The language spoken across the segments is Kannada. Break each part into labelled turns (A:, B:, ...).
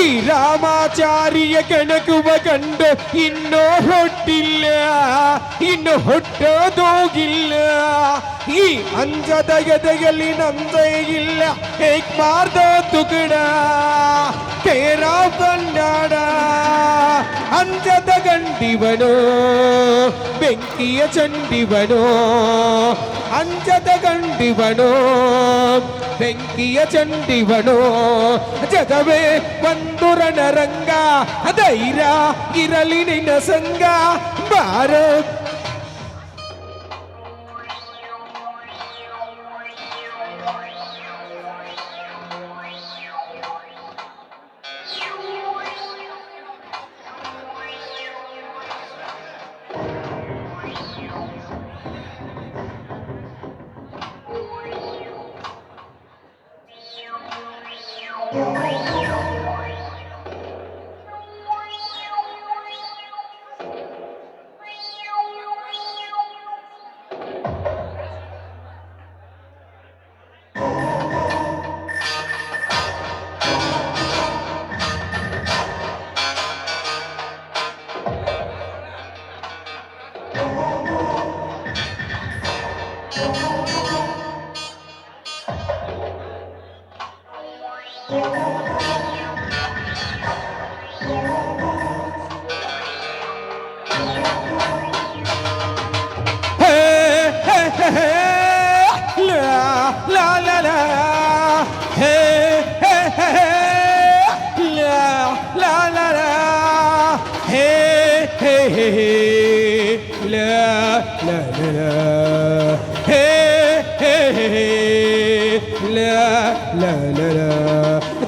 A: ಈ ರಾಮಾಚಾರಿಯ ಕೆಣಕುವ ಕಂಡು ಇನ್ನೂ ಹುಟ್ಟಿಲ್ಲ, ಇನ್ನು ಹುಟ್ಟೋದೋಗಿಲ್ಲ. ಈ ಅಂಜದ ಎದೆಯಲ್ಲಿ ನಂದೇ ಇಲ್ಲ, ಏಕ್ ಮಾರ್ದ ತುಕಡ ತೇರಾ ಕನ್ನಡ. ಅಂಜದ ಗಂಡಿವನು ಬೆಂಕಿಯ ಚಂಡಿವನು, ಅಂಜದ ಗಂಡಿವನು ಬೆಂಕಿಯ ಚಂಡಿವನು. ಜಗವೇ ಒಂದು ರಣರಂಗ, ಧೈರ್ಯ ಇರಲಿ ನಿನ್ನ ಸಂಗ. ಬಾರ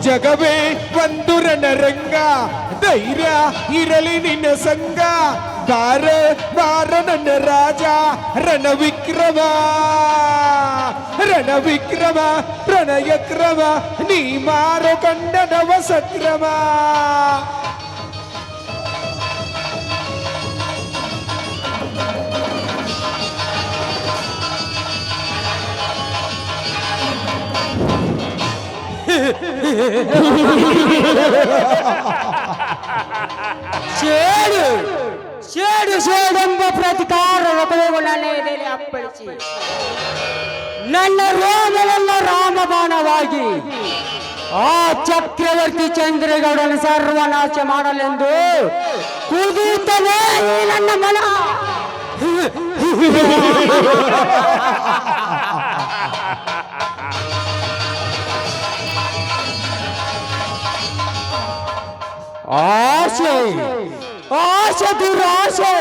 A: ಜಗವೇ ಒಂದು ರಣರಂಗ, ಧೈರ್ಯ ಇರಲಿ ನಿನ್ನ ಸಂಗ. ಬಾರ ಬಾರ ನನ್ನ ರಾಜ ರಣವಿಕ್ರಮ, ರಣವಿಕ್ರಮ ಪ್ರಣಯ ಕ್ರಮ. ನೀ ಮಾರೋ ಕಂಡ ನವ ಸಕ್ರಮ.
B: ಸೇಡು ಸೇಡು ಸೇಡೆಂಬ ಪ್ರತಿಕಾರ ರಥವನ್ನು ಎದೆಯಲ್ಲಿ ಅಪ್ಪಳಿಸಿ ನನ್ನ ರೋಮವೆಲ್ಲ ರಾಮಬಾಣವಾಗಿ ಆ ಚಕ್ರವರ್ತಿ ಚಂದ್ರಗೌಡನ ಸರ್ವನಾಶ ಮಾಡಲೆಂದು ಕುದಿಯುತ್ತದೆ ನನ್ನ ಮನ. ಆಸೆ ಆಸೆ ದುರಾಸೆ,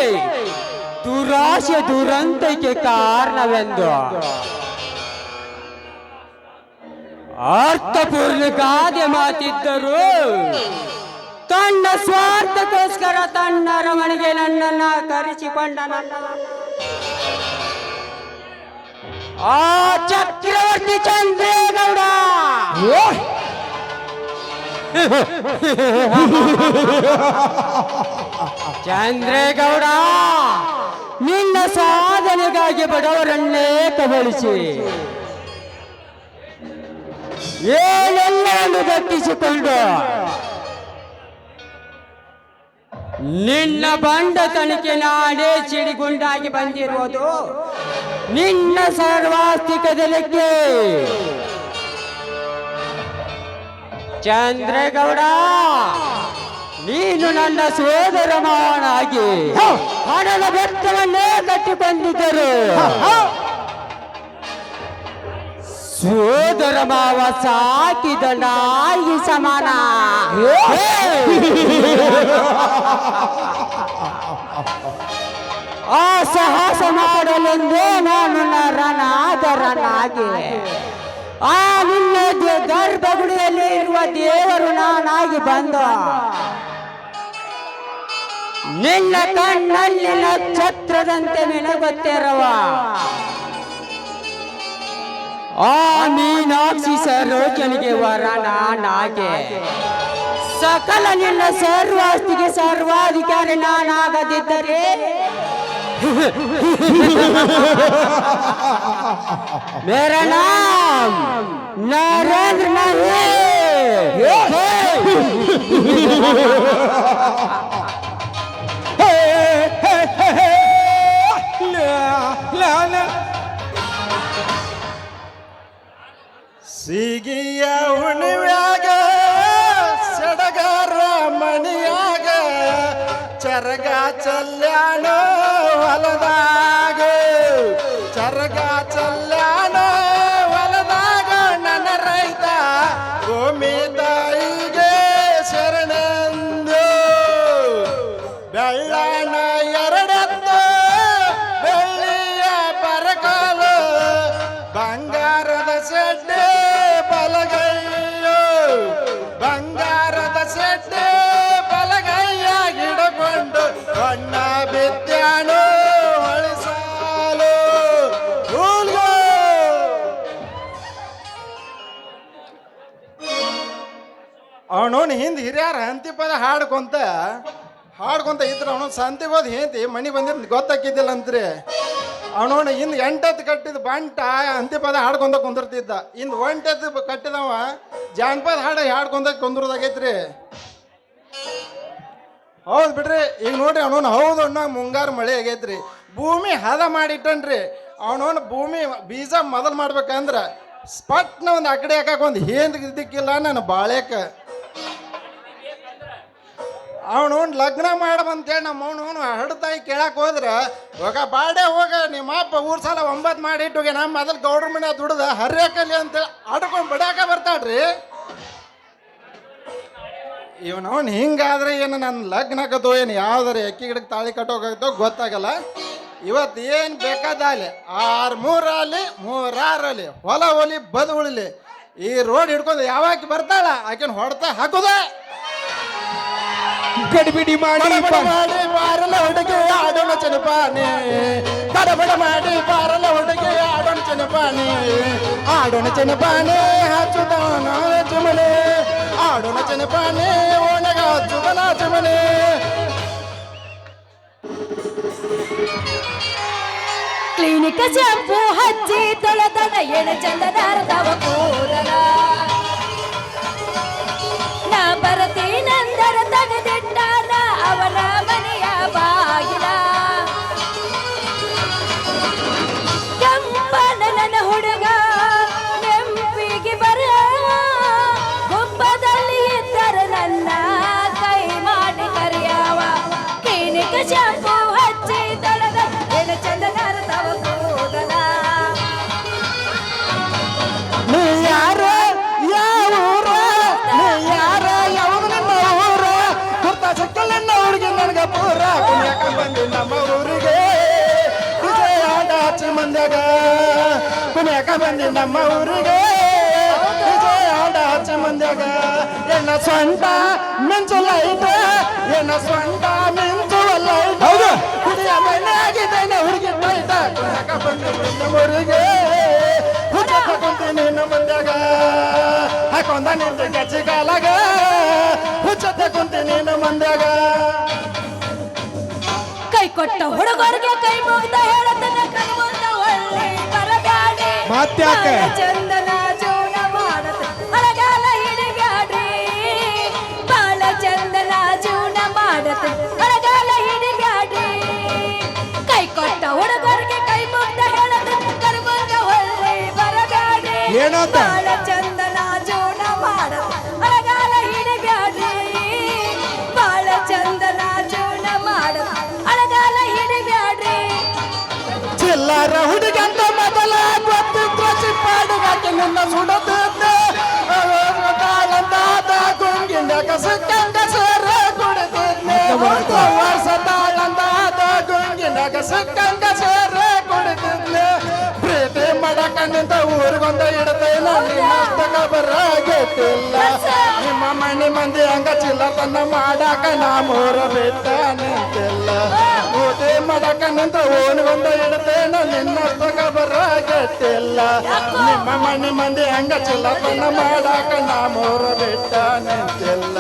B: ದುರಾಸೆ ದುರಂತಕ್ಕೆ ಕಾರಣವೆಂದು ಅರ್ಥಪೂರ್ಣ ಗಾದೆ ಮಾತಿದ್ದರು. ತನ್ನ ಸ್ವಾರ್ಥಕ್ಕೋಸ್ಕರ ತನ್ನ ಅರಮನೆಗೆ ನನ್ನನ್ನ ಕರೆಸಿಕೊಂಡ ಆ ಚಕ್ರವರ್ತಿ ಚಂದ್ರೇಗೌಡ ಚಂದ್ರೇಗೌಡ ನಿನ್ನ ಸಾಧನೆಗಾಗಿ ಬಡವರನ್ನೇ ಕಬಳಿಸಿ ಏನೆಲ್ಲವನ್ನು ದಕ್ಕಿಸಿಕೊಂಡು ನಿನ್ನ ಬಂಡ ತನಿಖೆ ನಾನೇ ಸಿಡಿಗುಂಡಾಗಿ ಬಂದಿರುವುದು ನಿನ್ನ ಸರ್ವಾಸ್ತಿಕದಲಿಕ್ಕೆ. ಚಂದ್ರೇಗೌಡ ನೀನು ನನ್ನ ಸೋದರ ಮಾವನಾಗಿ ಹಣದ ಬೆತ್ತವನ್ನೇ ಕಟ್ಟಿಕೊಂಡಿದ್ದರು. ಸೋದರ ಮಾವ ಸಾಕಿದ ನಾಯಿ ಸಮಾನ. ಆ ಸಾಹಸ ಮಾಡಲೆಂದೇ ನಾನು ನರನಾಗಿ ಆ ನಿನ್ನ ಗರ್ಭಗುಡಿಯಲ್ಲಿ ಇರುವ ದೇವರು ನಾನಾಗಿ ಬಂದ ನಿನ್ನ ಕಣ್ಣಲ್ಲಿ ನಕ್ಷತ್ರದಂತೆ ಮಿಣಗುತ್ತಿರುವ ಆ ಮೀನಾಕ್ಷಿ ಸರೋಜನಿಗೆ ವರ ನಾನಾಗೆ ಸಕಲ ನಿನ್ನ ಸರ್ವಾಸ್ತಿಗೆ ಸರ್ವಾಧಿಕಾರಿ ನಾನಾಗದಿದ್ದರೆ मेरा नाम नरेंद्र नहीं।
A: ಹೇ, ಹೇ, ಹೇ, ಹೇ. ಲಾ, ಲಾ, ಲಾ.
C: ಸಿಗಿಯ ಹುಣಿವ್ಯಾಗ ಸಡಗರ ಮಣಿಯಾಗ ಚರಗ ಚಲ್ಯಾನೋ ಹೊಲದಾಗ ಚರಗ ಚಲ್ಯಾನೋ ಹೊಲದಾಗ ನನ್ನ ರೈತ ಭೂಮಿ ತಾಯಿಗೆ ಶರಣೆಂದು ಬೆಳ್ಳನ ಎರಡೆತ್ತು ಬೆಳ್ಳಿಯ ಬರಕಾಲು ಬಂಗಾರದ ಸೆಡ್ಡೆ ಬಲಗೈಯೋ ಬಂಗಾರದ ಸೆಡ್ಡೆ ಬಲಗೈಯ ಹಿಡಕೊಂಡು ಬಣ್ಣ ಬಿದ್ದಾನು ಹೊಳಿಸಾಲು ಅವನವನು ಹಿಂದೆ ಹಿರಿಯರ ಹಂತಿ ಪದ ಹಾಡ್ಕೊಂತ ಇದ್ರ ಅವನು ಸಂತಿಗೆ ಹೋದ್ ಹೇಂತಿ ಮನಿ ಬಂದಿರ್ ಗೊತ್ತಾಕಿದ್ದಿಲ್ಲ ಅಂತ್ರಿ ಅವನವನು ಹಿಂದ್ ಎಂಟತ್ತು ಕಟ್ಟಿದ ಬಂಟ ಹಂತಿ ಪದ ಹಾಡ್ಕೊಂತ ಕುಂದಿರ್ತಿದ್ದ ಇಂದು ಒಂಟೆತ್ತು ಕಟ್ಟಿದವ ಜಾನಪದ ಹಾಡ್ಕೊಂತ ಕುಂದ್ರದಾಗೈತ್ರಿ. ಹೌದು ಬಿಡ್ರಿ, ಈಗ ನೋಡ್ರಿ ಅವನವನು ಹೌದು ಅಣ್ಣ ಮುಂಗಾರು ಮಳೆ ಆಗೈತ್ರಿ, ಭೂಮಿ ಹದ ಮಾಡಿಟ್ಟನ್ರಿ. ಅವನವನು ಭೂಮಿ ಬೀಜ ಮೊದಲು ಮಾಡ್ಬೇಕಂದ್ರ ಸ್ಪಟ್ನ ಒಂದು ಅಕಡೆ ಹಾಕಕ್ಕೆ ಒಂದು ಹೇಂದ್ ಇದ್ದಕ್ಕಿಲ್ಲ ನಾನು ಬಾಳ್ಯಾಕ ಅವನು ಲಗ್ನ ಮಾಡಬಂತೇಳಿ ನಮ್ಮ ಅವನು ಹಡ್ತಾಯಿ ಕೇಳಕ್ಕೆ ಹೋದ್ರೆ ಹೋಗ ಬಾಡೆ ಹೋಗ ನಿಮ್ಮ ಅಪ್ಪ ಊರ್ ಸಲ 9 ಮಾಡಿ ಇಟ್ಟೋಗಿ ನಮ್ಮ ಮೊದಲು ಗೌಡ್ರ ಮನೆ ದುಡ್ದ ಹರ್ಯಾಕಲ್ಲಿ ಅಂತೇಳಿ ಆಡ್ಕೊಂಡು ಬಿಡಾಕ ಬರ್ತಾಡ್ರಿ. ಇವನವನು ಹಿಂಗಾದ್ರೆ ಏನು ನನ್ನ ಲಗ್ನ ಆಗತ್ತೋ ಏನು ಯಾವ್ದಾರು ಎಕ್ಕಿ ಗಿಡಕ್ಕೆ ತಾಳಿ ಕಟ್ಟೋಕಾಗತ್ತೋ ಗೊತ್ತಾಗಲ್ಲ. ಇವತ್ತು ಏನು ಬೇಕಾದಲ್ಲಿ 6-3 ಅಲ್ಲಿ 3-6 ಅಲ್ಲಿ ಹೊಲ ಹೊಲಿ ಬದು ಉಳಿಲಿ ಈ ರೋಡ್ ಹಿಡ್ಕೊಂಡು ಯಾವಾಗ ಬರ್ತಾಳ ಆಕೆನ ಹೊಡ್ತಾ ಹಾಕೋದ
A: ಗಡಿಬಿಡಿ ಮಾಡಿ
C: ಬಾರಲ ಹುಡುಗಿ ಆಡೋಣ ಚನಪಾನೆ ಗಡಬಡ ಮಾಡಿ ಬಾರಲ ಹುಡುಗಿ ಆಡೋಣ ಚನಪಾನೆ ಆಡೋಣ ಚನಪಾನೆ ಹಚ್ಚುದಾನ ಚುಮನೆ ಆಡೋಣ ಚನಪಾನೆ ಒಣಗ ಹಚ್ಚುದನ ಚುಮನೆ.
D: ಕ್ಲಿನಿಕ್ ಶಾಂಪು ಹಚ್ಚಿ ತೊಳೆದನ ಎಣ ಚಂದದಾರದವ ಕೂದಲ ನಾ ಬರತೀನಂದರ ತಗದಿಟ್ಟಾನ ಅವರ ಮನೆಯ ಬಾಗಿಲ ಕೆಂಪನ ನನ್ನ ಹುಡುಗ ನೆಂಪಿಗೆ ಬರ ಗುಬ್ಬದಲ್ಲಿ ಇದ್ದರೆ ನನ್ನ ಕೈ ಮಾಡಿ ಕರೆಯವ ಕ್ಲಿನಿಕ್ ಶಾಂಪು ಹಚ್ಚಿ ತೊಳೆದ ಎಣ ಚಂದದಾರದವ ಕೂದಲ.
C: ನೀ ಯಾರ ಯಾವ ಊರ ನೀ ಯಾರ ಯಾವಾಗ ನಿಮ್ಮ ಊರ ಗುರ್ತ ಸಿಕ್ಕಲ್ಲ ಹುಡುಗಿ ನನಗೆ ಪೂರ ಕುಣಿಯಕ ಬಂದಿ ನಮ್ಮ ಊರಿಗೆ ವಿಜಯ ಆಟ ಹಚ್ಚಿ ಮಂದ್ಯಾಗ ಕುಣಿಯಕ ಬಂದಿ ನಮ್ಮ ಊರಿಗೆ ವಿಜಯ ಆಟ ಹಚ್ಚಿ ಮಂದ್ಯಾಗ ಎಣ್ಣ ಸ್ವಂತ ಮಿಂಚು ಲೈಟ್ ಎಣ್ಣ ಸ್ವಂತ ಮಿಂಚು ಲೈಟ್
A: ಹೌದು
C: ಹುಡುಗ ಮನೆಯಾಗಿದ್ದೇನೆ ಹುಡುಗಿ ಟೈಟ ಕುಣಿಯಕ ಬಂದಿ ನಮ್ಮ ಊರಿಗೆ ಕುಂತೀನಿ ಮಂದ್ಯಾಗ ಹಾಕೊಂಡ ನಿಂತು ಕೆಚ್ಚಿ ಕಾಲಾಗ ಹುಚ್ಚತ್ತೆ ಕುಂತೀನಿ ಮಂದ್ಯಾಗ.
D: ಕೈ ಕೊಟ್ಟ ಹುಡುಗರಿಗೆ ಕೈ ಮುಗ್ದ ಹೇಳತನ ಕಣ್ಮುಂದ ಒಳ್ಳೆ ಬರಬ್ಯಾಡಿ
A: ಮತ್ತ್ಯಾಕೆ?
D: ಚಂದನ ಜೀವನ ಮಾಡತ ಅಳಗಾಲ ಹಿಡಿಬ್ಯಾಡ್ರಿ ಬಾಳ ಚಂದನ ಜೀವನ ಮಾಡತ ಅಳಗಾಲ ಹಿಡಿಬ್ಯಾಡ್ರಿ ಕೈ ಕೊಟ್ಟ ಹುಡುಗರಿಗೆ ಕೈ ಮುಗ್ದ ಹೇಳತನ ಕಣ್ಮುಂದ ಒಳ್ಳೆ ಬರಬ್ಯಾಡಿ
A: ಏನಂತ?
D: ಬಾಳ ಚಂದನ ಜೀವನ ಮಾಡತ ಅಳಗಾಲ ಹಿಡಿಬ್ಯಾಡ್ರಿ ಬಾಳ ಚಂದನ ಜೀವನ ಮಾಡತ ಅಳಗಾಲ ಹಿಡಿಬ್ಯಾಡ್ರಿ.
C: ಚಿಲ್ಲರ ಹುಡುಗಂತ ಮೊದಲ ಗೊತ್ತಿದ್ರ ಚಿಪ್ಪಾಡುಗಾಕೆ ನಿನ್ನ ಸುಡತಿದ್ದೆ ತಾಳಂದಾದ ಗುಂಗಿಂಡಕ ಸಿಕ್ಕಂಗ ಸೇರ ಕುಡಿತಿದ್ದೆ ವರ್ಷ ತಾಳಂದಾದ ಗುಂಗಿಂಡಕ ಸಿಕ್ಕಂಗ ಸೇರ ಕುಡಿತಿದ್ದೆ ಪ್ರೀತಿ ಮಾಡಕ ನಿಂತ ಊರಿಗೊಂದ ಇಡತೇನ ನಿನ್ನಷ್ಟಕ ಬರಾಗಿತ್ತಿಲ್ಲ ನಿಮ್ಮ ಮನೆ ಮಂದಿ ಹಂಗ ಚಿಲ್ಲತನ ಮಾಡಾಕ ನಾ ಮೂರ ಬಿಟ್ಟ ನಿಂತಿಲ್ಲ ಓದಿ ಮಾಡಕ ನಿಂತ ಓಣಿಗೊಂದ ಇಡತೇನ ನಿನ್ನಷ್ಟಕ ಬರಾಗಿತ್ತಿಲ್ಲ ನಿಮ್ಮ ಮನೆ ಮಂದಿ ಹಂಗ ಚಿಲ್ಲತನ ಮಾಡಾಕ ನಾ ಮೂರ ಬಿಟ್ಟ ನಿಂತಿಲ್ಲ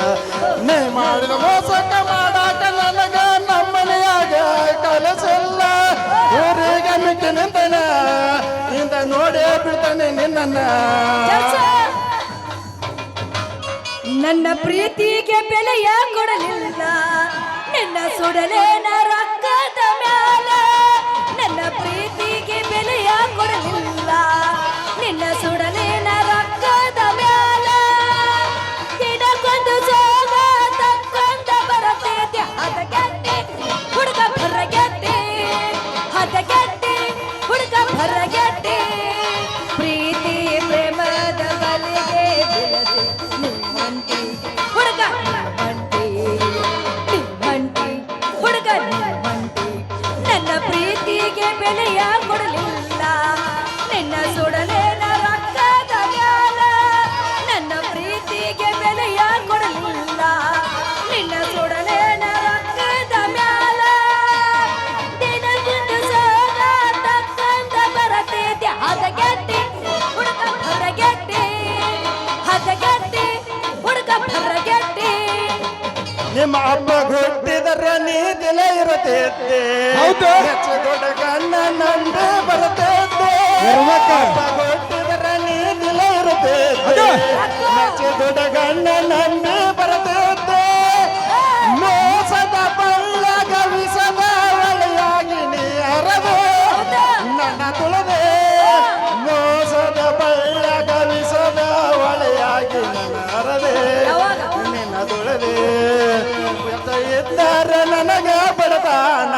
C: ನೀ ಮಾಡಿದ ಮೋಸಕ ಮಾಡಾಕ ನನಗ ನಮ್ಮನೆಯಾಗ ಕಲಸಿಲ್ಲ ಊರಿಗೆ ಮಿಕ್ಕಿ ನಿಂತನ ಇಂದ ನೋಡೇ ಬಿಡ್ತಾನೆ ನಿನ್ನ
D: ನನ್ನ ಪ್ರೀತಿಗೆ ಬೆಲೆಯ ಕೊಡಲಿಲ್ಲ ನಿನ್ನ ಸುಡಲೇನ ರೊಕ್ಕದ ಮ್ಯಾಲ ನನ್ನ ಪ್ರೀತಿಗೆ ಬೆಲೆಯ ಕೊಡಲಿಲ್ಲ ನಿನ್ನ ಸುಡಲೇನ ರೊಕ್ಕದ ಮ್ಯಾಲ ದಿನಕ್ಕೊಂದು ಸೋಗ ತಕ್ಕೊಂಡ ಬರತೈತೆ ಹದಗೆಟ್ಟಿ ಹುಡುಗ ಭರಗೆಟ್ಟಿ ಹದಗೆಟ್ಟಿ ಹುಡುಗ ಭರಗೆಟ್ಟಿ ಪ್ರೀತಿ ಪ್ರೇಮದ ಬಲಿಗೆ ಬೀಳದೆ ನಿಮ್ಮಂಟಿ ಹುಡುಗ ನಿಮ್ಮಂಟಿ ನಿಮ್ಮಂಟಿ ಹುಡುಗ ನಿಮ್ಮಂಟಿ ನನ್ನ ಪ್ರೀತಿಗೆ ಬೆಲೆಯ ಕೊಡಲಿಲ್ಲ ನಿನ್ನ ಸುಡಲೇನ ರೊಕ್ಕದ ಮ್ಯಾಲ ನನ್ನ ಪ್ರೀತಿಗೆ ಬೆಲೆಯ ಕೊಡಲಿಲ್ಲ ನಿನ್ನ ಸುಡಲೇನ ರೊಕ್ಕದ ಮ್ಯಾಲ ದಿನಕ್ಕೊಂದು ಸೋಗ ತಕ್ಕಂತ ಬರತೈತೆ ಹದಗೆಟ್ಟಿ ಹುಡುಗ ಭರಗೆಟ್ಟಿ ಹದಗೆಟ್ಟಿ ಹುಡುಗ ಭರಗೆಟ್ಟಿ
C: ನಿಮ್ಮ ಅಪ್ಪ ಹುಟ್ಟಿದರ ನೀತಿಲ ಇರುತ್ತೈತೆ
A: ಹೌದು.
C: ಹೆಚ್ಚು ದೊಡ್ಡ ಗಣ್ಣ ನಂಬಿ ಬರುತ್ತೈತೆ
A: ಇರ್ಬೇಕ.
C: ಅಪ್ಪ ಹುಟ್ಟಿದರ ನೀತಿಲ ಇರುತ್ತೈತೆ
A: ಅದು.
C: ಹೆಚ್ಚು ದೊಡ್ಡ ಗಣ್ಣ ನಂಬಿ ಬರುತ್ತೈತೆ ಮೋಸದ ಬಳ್ಳಗ ವಿಸದ ಒಳೆಯಾಗಿ ನೀ ಹರದೆ ನನ್ನ ತುಳದೆ ಮೋಸದ ಬಳ್ಳಗ ವಿಸದ ಒಳೆಯಾಗಿ ನನ್ನ ಹರದೆ
D: ಯಾವಾಗ?
C: ನಿನ್ನ ತುಳದೆ ಇದ್ದಾರೆ ನನಗ ಬಡದಾನ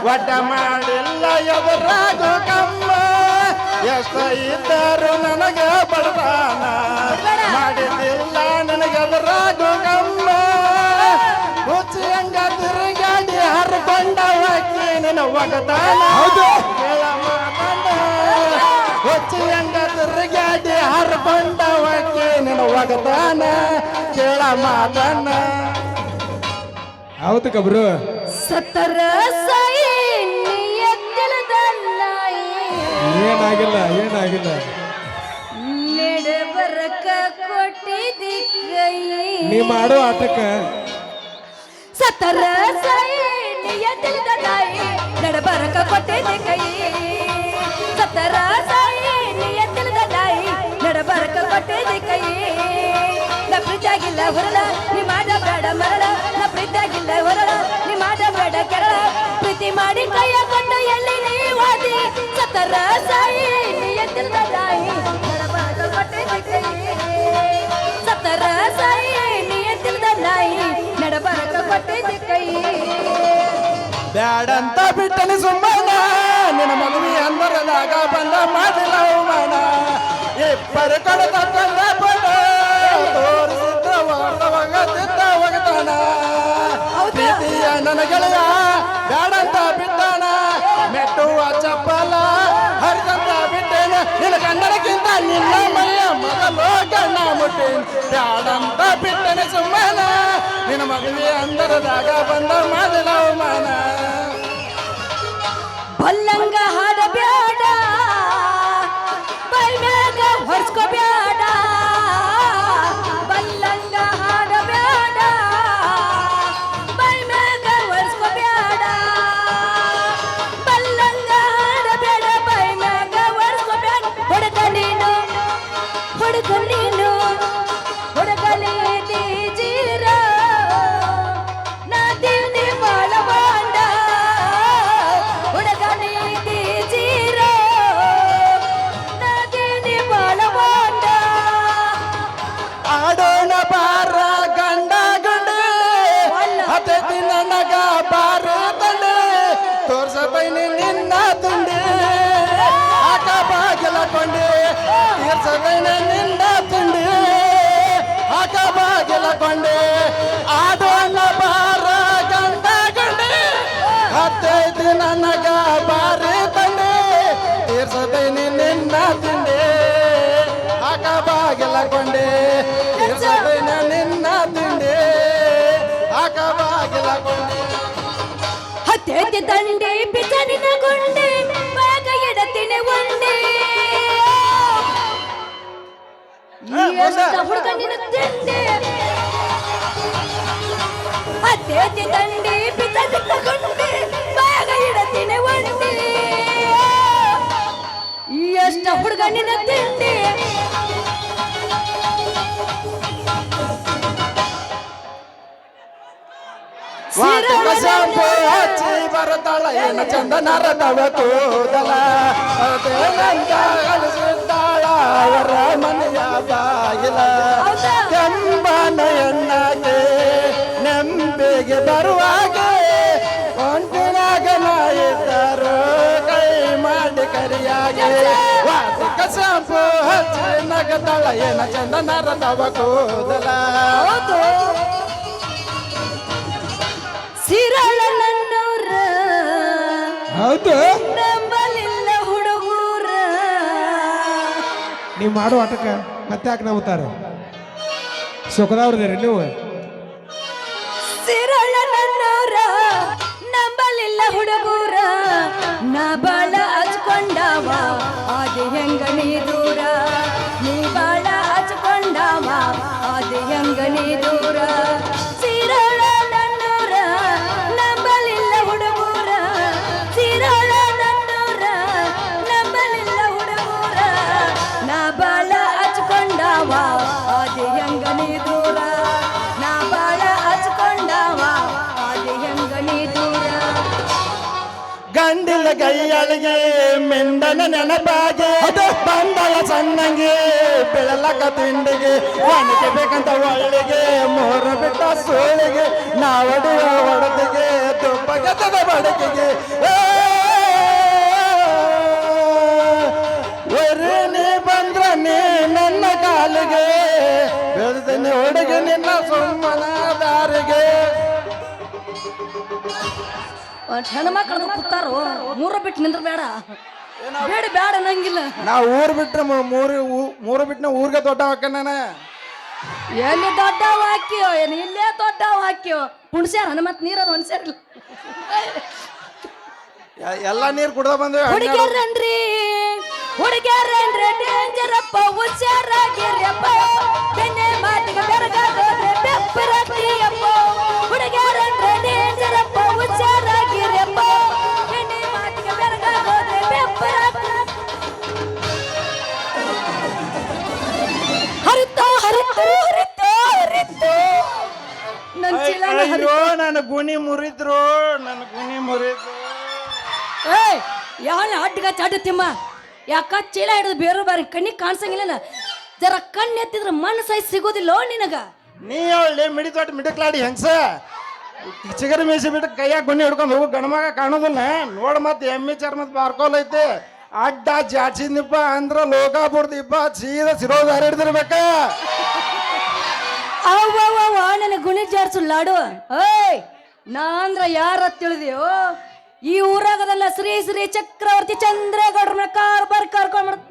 C: ಒಡ್ಡ ಮಾಡಿಲ್ಲ ಎದುರಾಗು ಕಮ್ಮ ಎಷ್ಟ ಇದ್ದರು ನನಗ ಬಡದಾನ ಮಾಡಿದ್ದಿಲ್ಲ ನನಗೆ ಎದುರಾಗು ಕಮ್ಮ ಹುಚ್ಚಿ ಹಂಗ ತಿರುಗಾಡಿ ಹರ್ಕೊಂಡ ಹಾಕಿ ನಿನ್ನ ಒಗದಾನ
A: ಹೌದು.
C: ಕೇಳ ಮಾತನ್ನ ಹುಚ್ಚಿ ಹಂಗ ತಿರುಗಾಡಿ ಹರ್ಕೊಂಡ ಹಾಕಿ ನಿನ್ನ ಒಗದಾನ ಕೇಳ ಮಾತನ್ನ
A: ಹೌದು ಕಬ್ರು
D: ಸತ್ತರ ಸಾಯಿ ನಿಯತ್ತಿಲದಲ್ಲ
A: ಏನಾಗಿಲ್ಲ ಏನಾಗಿಲ್ಲ
D: ನೆಡಬರಕ ಕೊಟ್ಟಿದ್ದಿ ಕೈ
A: ನೀ ಮಾಡೋ ಆಟಕ್ಕ
D: ಸತ್ತರ ಸಾಯಿ ನಿಯತ್ತಿಲದಲ್ಲ ನೆಡಬರಕ ಕೊಟ್ಟಿದ್ದಿ ಕೈ ಸತ್ತರ ಸಾಯಿ ನಿಯತ್ತಿಲದಲ್ಲ ನೆಡಬರಕ ಕೊಟ್ಟಿದ್ದಿ ಕೈ ನ ಪ್ರೀತಿಯಾಗಿಲ್ಲ ಹೊರಳ ನೀ ಮಾಡಬೇಡ ಮರಳ ನ ಪ್ರೀತಿಯಾಗಿಲ್ಲ ಹೊರಳ ನೀ ಮಾಡಬೇಡ ಕೆರಳ ಪ್ರೀತಿ ಮಾಡಿ ಕೈಯ ಕೊಟ್ಟು ಎಲ್ಲಿ ನೀ ವಾದಿ ಸತ್ತರ ಸಾಯಿ ನಿಯತ್ತಿಲ್ದ ತಾಯಿ ನಡಬಾರಕ ಕೊಟ್ಟಿದ್ದ ಕೈ ಸತ್ತರ ಸಾಯಿ ನಿಯತ್ತಿಲ್ದ ನಾಯಿ ನಡಬಾರಕ ಕೊಟ್ಟಿದ್ದ ಕೈ
C: ಬ್ಯಾಡಂತ ಬಿಟ್ಟನಿ ಸುಮ್ಮನ ನಿನ್ನ ಮದುವೆ ಅಂದರದಾಗ ಬಂದ ಮಾಡಿಲ್ಲ ಅವಮಾನ ಇಬ್ಬರು ಕಡದ ತಂದ ಪಡ ತೋರಿಸಿದ್ದ ಒಗತಿದ್ದ ಒಗತಾನ ಪ್ರೀತಿಯ ನನ್ನ ಗೆಳೆಯ ಬ್ಯಾಡಂತ ಬಿಟ್ಟಾನ ಮೆಟ್ಟುವ ಚಪ್ಪಲ ಹರಿದಂತ ಬಿಟ್ಟೇನ ನಿನ್ನ ಕನ್ನಡಕ್ಕಿಂತ ನಿನ್ನ ಮೈಯ ಮೊದಲು ಗಣ್ಣ ಮುಟ್ಟೇನ ಬ್ಯಾಡಂತ ಬಿಟ್ಟನೆ ಸುಮ್ಮನ ನಿನ್ನ ಮದುವೆ ಅಂದರದಾಗ ಬಂದ ಮಾಡಿಲ್ಲ ಅವಮಾನ
D: ಬಲ್ಲಂಗ ಹಾಡಬ್ಯಾಡ ಬೈ ಮ್ಯಾಗ ಹೊರ್ಸ್ಕೋಬ್ಯಾಡ ಬಲ್ಲಂಗ ಹಾಡಬ್ಯಾಡ ಬೈ ಮ್ಯಾಗ ಹೊರ್ಸ್ಕೋಬ್ಯಾಡ ಬಲ್ಲಂಗ ಹಾಡಬ್ಯಾಡ ಬೈ ಮ್ಯಾಗ ಹೊರ್ಸ್ಕೋಬ್ಯಾಡ ಹುಡುಗ ನೀನು ಹುಡುಗ ನೀನು ಹುಡುಗಲೇ ಜೀರ ನಾ ದೇವ್ನಿ ಬಾಳವಾಂಡ ಹುಡುಗ ನೀತಿ ಜೀರ ನಾ ದೇವ್ನಿ ಬಾಳವಾಂಡ
C: ಆಡೋಣ ಬಾರ ಗಂಡ ಗಂಡೆ ಹತ್ತೈತಿ ನನಗ ಬಾರ ತಂಡೆ ತೋರ್ಸತೈನಿ ನಿನ್ನ ತುಂಡೆ ಆಟ ಬಾಗಿಲ ಕೊಂಡೆ ತೀರ್ಸತೈನ ನಿನ್ನ ತುಂಡೆ ಆಟ ಬಾಗಿಲ ಕೊಂಡೆ ಆಡೋಣ ಬಾರ ಗಂಡ ಗಂಡೆ ಹತ್ತೈತಿ ನನಗ ಬಾರ ತಂಡೆ ತೀರ್ಸತೈನಿ ನಿನ್ನ ತುಂಡೆ ಆಟ ಬಾಗಿಲ ಕೊಂಡೆ ತೀರ್ಸತೈನ ನಿನ್ನ ತುಂಡೆ ಆಟ ಬಾಗಿಲ ಕೊಂಡೆ
D: ಹತ್ತೆತ್ತಿ ದಂಡೆ ಪಿತನಿನ ಗುಂಡೆ ಬಾಗ ಎಡತಿನ ಒಂಡೆ ಎಷ್ಟು ಹುಡುಗನಿನ ತಿಂಡೆ ಹತ್ತೆತ್ತಿ ದಂಡೆ ಪಿತನಿನ ಗುಂಡೆ ಬಾಗ ಎಡತಿನ ಒಂಡೆ ಎಷ್ಟು ಹುಡುಗನಿನ ತಿಂಡೆ
C: ವಾಟಿಕ ಶಾಂಪು ಹಚ್ಚಿ ಬರತಾಳ ಏನ ಚಂದನರ ತವ ಕೂದಲ ಅದೇನಂತ ಅಳಿಸಿದ್ದಾಳ ಅವರ ಮನೆಯ ಬಾಗಿಲ ಕೆಂಬನ ಎಣ್ಣಗೆ ನೆಂಬಿಗೆ ಬರುವಾಗ ಒಂಟಿನಾಗ ನಾಯಿದ್ದರು ಕೈ ಮಾಡಿ ಕರಿಯಾಗೆ ವಾಟಿಕ ಶಾಂಪು ಹಚ್ಚಿ ನಗತಾಳ ಏನ ಚಂದನರ ತವ ಕೂದಲ
D: ಸಿರಳ ನನ್ನೂರ
A: ಹೌದು
D: ನಂಬಲಿಲ್ಲ ಹುಡುಗೂರ
A: ನೀವು ಮಾಡೋ ಆಟಕ್ಕೆ ಮತ್ತೆ ಯಾಕೆ ನಂಬುತ್ತಾರೆ ಸುಖದವ್ರದಿರಿ ನೀವು
D: ಸಿರಳ ನನ್ನೂರ ನಂಬಲಿಲ್ಲ ಹುಡುಗೂರ ನಾ ಬಾಳ ಹಚ್ಕೊಂಡವ ಆದಿ ಹೆಂಗ ನೀ ದೂರ ನೀ ಬಾಳ ಹಚ್ಕೊಂಡವ ಆದಿ ಹೆಂಗ ನೀ ದೂರ ಸಿರಳ ನನ್ನೂರ ನಂಬಲಿಲ್ಲ ಹುಡುಗೂರ ಸಿರಳ ನನ್ನೂರ ನಂಬಲಿಲ್ಲ ಹುಡುಗೂರ ನಾ ಬಾಳ ಹಚ್ಕೊಂಡವ ಆದಿ ಹೆಂಗ ನೀ ದೂರ ನಾ ಬಾಳ ಹಚ್ಕೊಂಡವ ಆದಿ ಹೆಂಗ ನೀ ದೂರ
C: ಗಂಡಿಲ ಕೈಯಳಿಗೆ ಮೆಂಡನ ನೆನಪಾಗೆ ಬಂದಳ ಸಣ್ಣಂಗೆ ಬೆಳಲಕ ತಿಂಡಿಗೆ ಒಣಗೆ ಬೇಕಂತ ಒಳ್ಳಿಗೆ ಮೋರ ಬಿಟ್ಟ ಸೋಳಿಗೆ ನಾವಡಿಯ ಒಡದಿಗೆ ತುಪ್ಪ ಗೆದ್ದದ ಬಡಕಿಗೆ ಒರೆ ನೀ ಬಂದ್ರ ನೀ ನನ್ನ ಕಾಲಿಗೆ ಬೆಳೆದನೆ ಹುಡುಗಿ ನಿನ್ನ ಸುಮ್ಮನ ದಾರಿಗೆ
D: ಹೆಣ್ಮಕ್ಳು ಕೂತಾರು ಮೂರ ಬಿಟ್ಟು ನಿಂದ್ರ ಬೇಡ ಬೇಡ ಬೇಡ ಅನ್ನಂಗಿಲ್ಲ
C: ನಾ ಊರ್ ಬಿಟ್ರೆ ಮೂರು ಬಿಟ್ಟು ಊರ್ಗೆ ದೊಡ್ಡ ಹಾಕಣ್ಣ
D: ಎಲ್ಲಿ ದೊಡ್ಡ ಹಾಕ್ಯೋ ಏನು ಇಲ್ಲೇ ದೊಡ್ಡ ಹಾಕ್ಯೋ ಹುಣ್ಸ್ಯಾರ ಹನುಮತ್ ನೀರದು ಹುಣ್ಸ್ಯಾರಿಲ್ಲ
C: ಎಲ್ಲ ನೀರ್ ಕುಡ್ದ ಬಂದ್ವಿ
D: ಹುಡುಗ್ಯಾರನ್ರಿ ಹುಡುಗ್ಯಾರನ್ರಿ ಡೇಂಜರಪ್ಪ ಹುಷಾರಾಗಿರಪ್ಪ ಬೆನ್ನೆ ಮಾತಿಗೆ ಬೆರಗಾಗೋದ್ರೆ ಬೆಪ್ಪರಟ್ಟಿಯಪ್ಪ ಹುಡುಗ್ಯಾರನ್ರಿ ಡೇಂಜರಪ್ಪ ಹುಷಾರಾಗಿರಪ್ಪ ಬೆನ್ನೆ ಮಾತಿಗೆ ಬೆರಗಾಗೋದ್ರೆ ಬೆಪ್ಪರಟ್ಟಿ ಹರಿತೋ ಹರಿತೋ ಹರಿತೋ ಹರಿತೋ ನನ್ನ ಚೀಲನ
C: ಅಯ್ಯೋ ನನ್ನ ಗುಣಿ ಮುರಿದ್ರು
D: ಏಯ್ ಯಾವನ ಅಡ್ಗ ಚಾಡು ತಿಮ್ಮ ಯಾಕ ಚೀಲ ಹಿಡಿದು ಬೇರೆ ಬಾರಿ ಕಣ್ಣಿಗೆ ಕಾಣಿಸಂಗಿಲ್ಲ ಜರ ಕಣ್ಣು ಎತ್ತಿದ್ರೆ ಮಣ್ಣು ಸೈಜ್ ಸಿಗೋದಿಲ್ಲ ನಿನಗ
C: ನೀ ಅವಳಿ ಮಿಡಿ ತೊಟ್ಟು ಮಿಡಕ್ಲಾಡಿ ಹೆಂಗ್ಸ ಚಿಗರಿ ಮೀಸಿ ಬಿಟ್ಟು ಕೈಯಾಗ ಗುಣಿ ಹಿಡ್ಕೊಂಡು ಹೋಗು ಗಣಮಗ ಕಾಣೋದಿಲ್ಲ ನೋಡ್ ಮತ್ತೆ ಎಮ್ಮಿ ಚರ್ಮದ ಬಾರ್ಕೋಲ್ ಐತಿ ಅಡ್ಡ ಜಾಚಿನಿಪ್ಪ ಅಂದ್ರ ಲೋಕ ಬಿಡ್ದಿಪ್ಪ ಸೀದಾ ಸಿರೋದಾರ ಹಿಡ್ದಿರ್ಬೇಕ
D: ಅವ್ವ ನನಗೆ ಗುಣಿ ಜಾಡ್ಸು ಲಾಡು ಏಯ್ ನಾ ಅಂದ್ರ ಯಾರ ತಿಳಿದೆಯೋ ಈ ಊರಾಗದಲ್ಲ ಶ್ರೀ ಶ್ರೀ ಚಕ್ರವರ್ತಿ ಚಂದ್ರೇಗೌಡ್ರ ಕಾರ್ಬಾರ್ ಕರ್ಕೊಂಡ್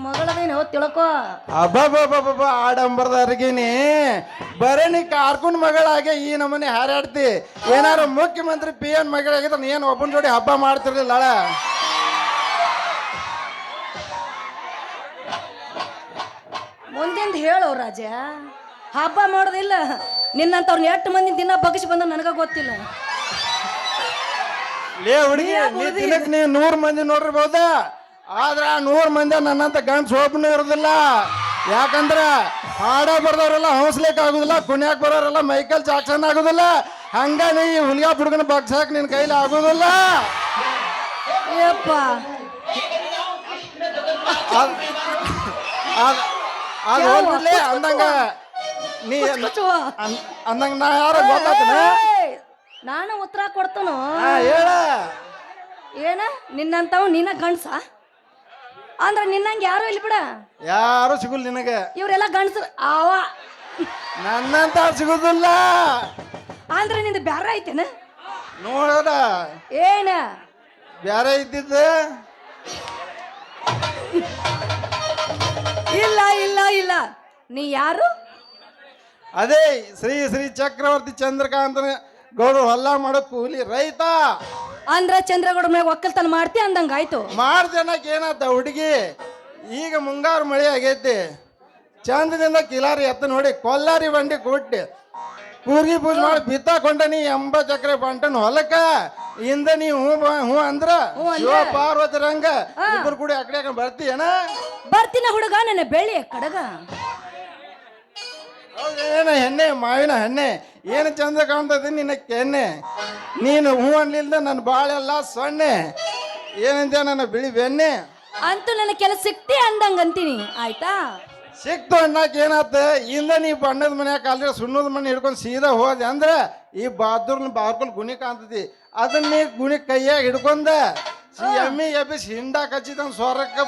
D: ಮಗಳದೇನು ತಿಳ್ಕೋ
C: ಅಬ್ಬಬ್ಬಬ್ಬ ಆಡಂಬರದವ್ರಿಗೇನಿ ಬರೇ ನೀ ಕಾರ್ಕುಂಡ್ ಮಗಳಾಗೆ ಈ ನಮ್ಮನೆ ಹಾರಾಡ್ತಿ ಏನಾರು ಮುಖ್ಯಮಂತ್ರಿ PM ಮಗಳಾಗಿದ್ರೆ ನೀ ಏನು ಒಬ್ಬನ ಜೋಡಿ ಹಬ್ಬ ಮಾಡ್ತಿರ್ಲಿಲ್ಲ
D: ಮುಂದಿಂದ ಹೇಳು ರಾಜ ಹಬ್ಬ ಮಾಡೋದಿಲ್ಲ ನಿನ್ನಂತವ್ರನ್ನ 8 ಮಂದಿ ದಿನ ಬಗ್ಸಿ ಬಂದ ನನಗ ಗೊತ್ತಿಲ್ಲ
C: ಲೇ ಹುಡುಗಿ ದಿನಕ್ಕೆ ನೀವು 100 ಮಂದಿ ನೋಡಿರ್ಬೋದ ಆದ್ರ ಆ 100 ಮಂದಿ ನನ್ನಂತ ಗಂಡ್ಸ್ ಒಬ್ಬನು ಇರೋದಿಲ್ಲ ಯಾಕಂದ್ರ ಹಾಡ ಬರ್ದವ್ರೆಲ್ಲ ಹೌಸ್ಲಿಕ್ ಆಗುದಿಲ್ಲ ಕುಣ್ಯಾಕ್ ಬರೋರೆಲ್ಲ ಮೈಕಲ್ ಜಾಕ್ಸನ್ ಆಗುದಿಲ್ಲ ಹಂಗ ನೀ ಹುಲಿಯಾ ಬುಡ್ಗನ ಬಗ್ಸಾಕ್ ನಿನ್ ಕೈಲಿ ಆಗುದಿಲ್ಲ
D: ಏಪ್ಪ
C: ಅದು ಹೋಗ್ಬಿಡ್ಲಿ ಅಂದಂಗ ನೀ ಅಂದಂಗ ನಾ ಯಾರ ಗೊತ್ತಾತನ
D: ನಾನು ಉತ್ತರ ಕೊಡ್ತನು
C: ಹೇಳ
D: ಏನ ನಿನ್ನಂತವ್ ನೀನ ಗಂಡ್ಸ ಅಂದ್ರ ನಿನ್ನಂಗ ಯಾರು ಇಲ್ಲಿ ಬಿಡ
C: ಯಾರು ಸಿಗುಲ್ ನಿನಗೆ
D: ಇವ್ರೆಲ್ಲ ಗಂಡ್ಸ ಅವ
C: ನನ್ನಂತ ಸಿಗುದಿಲ್ಲ
D: ಅಂದ್ರ ನಿಂದ ಬ್ಯಾರ ಐತೇನ
C: ನೋಡ
D: ಏನ
C: ಬ್ಯಾರೆ ಇದ್ದಿದ್ದ
D: ಇಲ್ಲ ಇಲ್ಲ ಇಲ್ಲ ನೀ ಯಾರು
C: ಅದೇ ಶ್ರೀ ಶ್ರೀ ಚಕ್ರವರ್ತಿ ಚಂದ್ರಕಾಂತ ಗೌಡ್ರು ಹೊಲ ಮಾಡೋ ಕೂಲಿ ರೈತ
D: ಅಂದ್ರ ಚಂದ್ರಗೌಡ ಮ್ಯಾಗ ಒಕ್ಕಲ್ತನ ಮಾಡ್ತಿ ಅಂದಂಗ ಆಯ್ತು
C: ಮಾಡ್ದೇನಕ್ ಏನಾತ ಹುಡುಗಿ ಈಗ ಮುಂಗಾರು ಮಳೆ ಆಗೈತಿ ಚಂದದಿಂದ ಕಿಲಾರಿ ಎತ್ತ ನೋಡಿ ಕೊಲ್ಲಾರಿ ಬಂಡಿ ಕೊಟ್ಟಿ ಕೂರ್ಗಿ ಪೂಜೆ ಮಾಡಿ ಬಿತ್ತಾಕೊಂಡ ನೀ 80 ಎಕರೆ ಬಂಟನ್ ಹೊಲಕ್ಕ ಇಂದ ನೀ ಹೂ ಅಂದ್ರ ಶಿವ ಪಾರ್ವತಿ ರಂಗ ಇಬ್ರು ಕೂಡಿ ಅಕಡೆ ಬರ್ತೀಯನ
D: ಬರ್ತೀನ ಹುಡುಗ ನನ್ನ ಬೆಳ್ಳಿ ಕಡಗ
C: ಮಾವಿನ ಹೆಣ್ಣೆ ಮಾವಿನ ಹಣ್ಣೆ ಏನು ಚಂದ ಕಾಣ್ತದೆ ನಿನ್ನ ಕೆನ್ನೆ ನೀನು ಹೂ ಅನ್ಲಿಲ್ದ ನನ್ನ ಬಾಳೆಲ್ಲ ಸೊನ್ನೆ ಏನಂತ ನನ್ನ ಬಿಳಿ ಬೆನ್ನೆ
D: ಅಂತೂ ನನ್ನ ಕೆಲಸ ಸಿಕ್ತಿ ಅಂದಂಗ ಅಂತೀನಿ ಆಯ್ತಾ
C: ಸಿಕ್ತು ಅನ್ನಕ್ ಏನಾತ ಇಂದ ನೀ ಬಣ್ಣದ ಮನ್ಯಾಗ ಕಾಲಿದ್ರೆ ಸುಣ್ಣದ ಮನೆ ಹಿಡ್ಕೊಂಡು ಸೀದಾ ಹೋದೆ ಅಂದ್ರೆ ಈ ಬಾದ್ರೂರ್ನ ಬಾರ್ಕೊಂಡು ಗುಣಿ ಕಾಣ್ತತಿ ಅದನ್ನ ನೀ ಗುಣಿ ಕೈಯಾಗ ಹಿಡ್ಕೊಂಡ ಎಮ್ಮಿ ಎಬ್ಬಿಸಿ ಹಿಂಡಾಕ್ ಹಚ್ಚಿದ ಸೊರಕ್ಕ